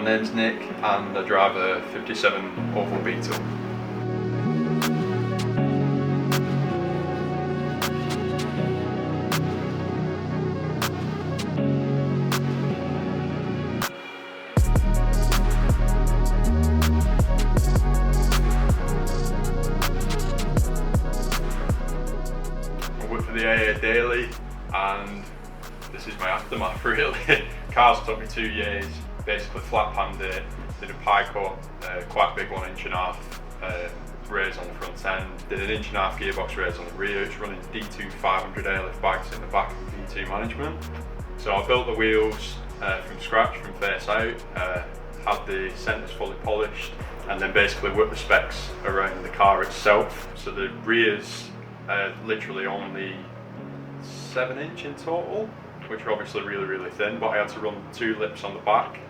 My name's Nick and I drive a 57 Oval Beetle. I work for the AA daily and this is my aftermath really. Cars took me 2 years, basically flat panned it, did a pie cut, quite a big 1.5 inch raise on the front end, did an 1.5 inch gearbox raise on the rear. It's running D2 500 airlift bikes in the back of V2 management. So I built the wheels from scratch, from face out, had the centres fully polished, and then basically worked the specs around the car itself. So the rears literally only 7 inch in total, which are obviously really thin, but I had to run 2 lips on the back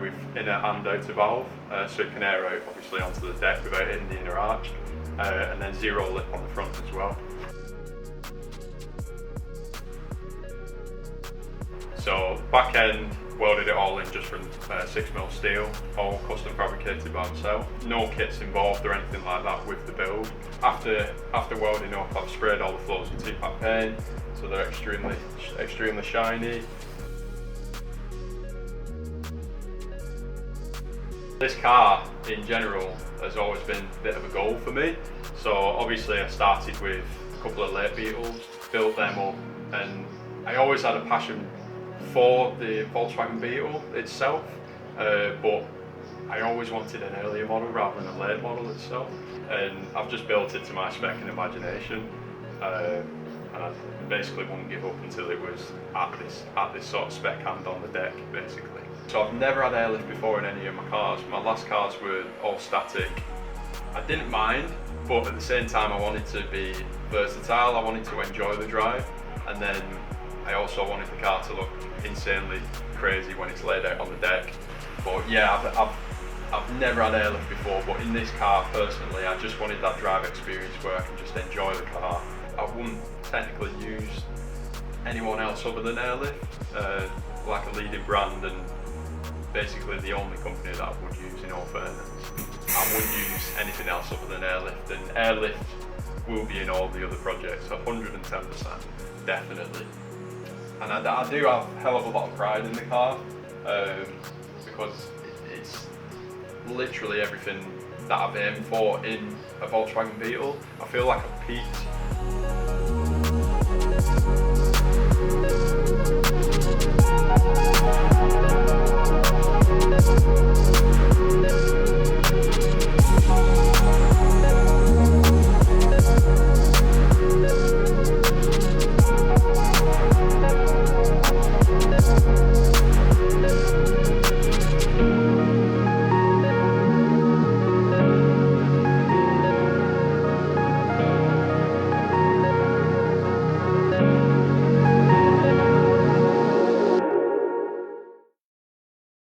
with inner and outer valve, so it can air out obviously onto the deck without hitting the inner arch, and then 0 lip on the front as well. So back end, welded it all in just from 6mm steel, all custom fabricated by myself. No kits involved or anything like that with the build. After welding up, I've sprayed all the floors with 2-pack paint, so they're extremely shiny. This car in general has always been a bit of a goal for me. So obviously I started with a couple of late Beetles, built them up, and I always had a passion for the Volkswagen Beetle itself, but I always wanted an earlier model rather than a late model itself, and I've just built it to my spec and imagination, and I basically wouldn't give up until it was at this sort of spec and on the deck basically. So I've never had airlift before in any of my cars. My last cars were all static. I didn't mind, but at the same time I wanted to be versatile, I wanted to enjoy the drive, and then I also wanted the car to look insanely crazy when it's laid out on the deck. But yeah, I've never had airlift before, but in this car personally, I just wanted that drive experience where I can just enjoy the car. I wouldn't technically use anyone else other than Airlift, like a leading brand and basically the only company that I would use in all fairness. I wouldn't use anything else other than Airlift, and Airlift will be in all the other projects, 110%, definitely. And I do have a hell of a lot of pride in the car, because it's literally everything that I've aimed for in a Volkswagen Beetle. I feel like I've peaked.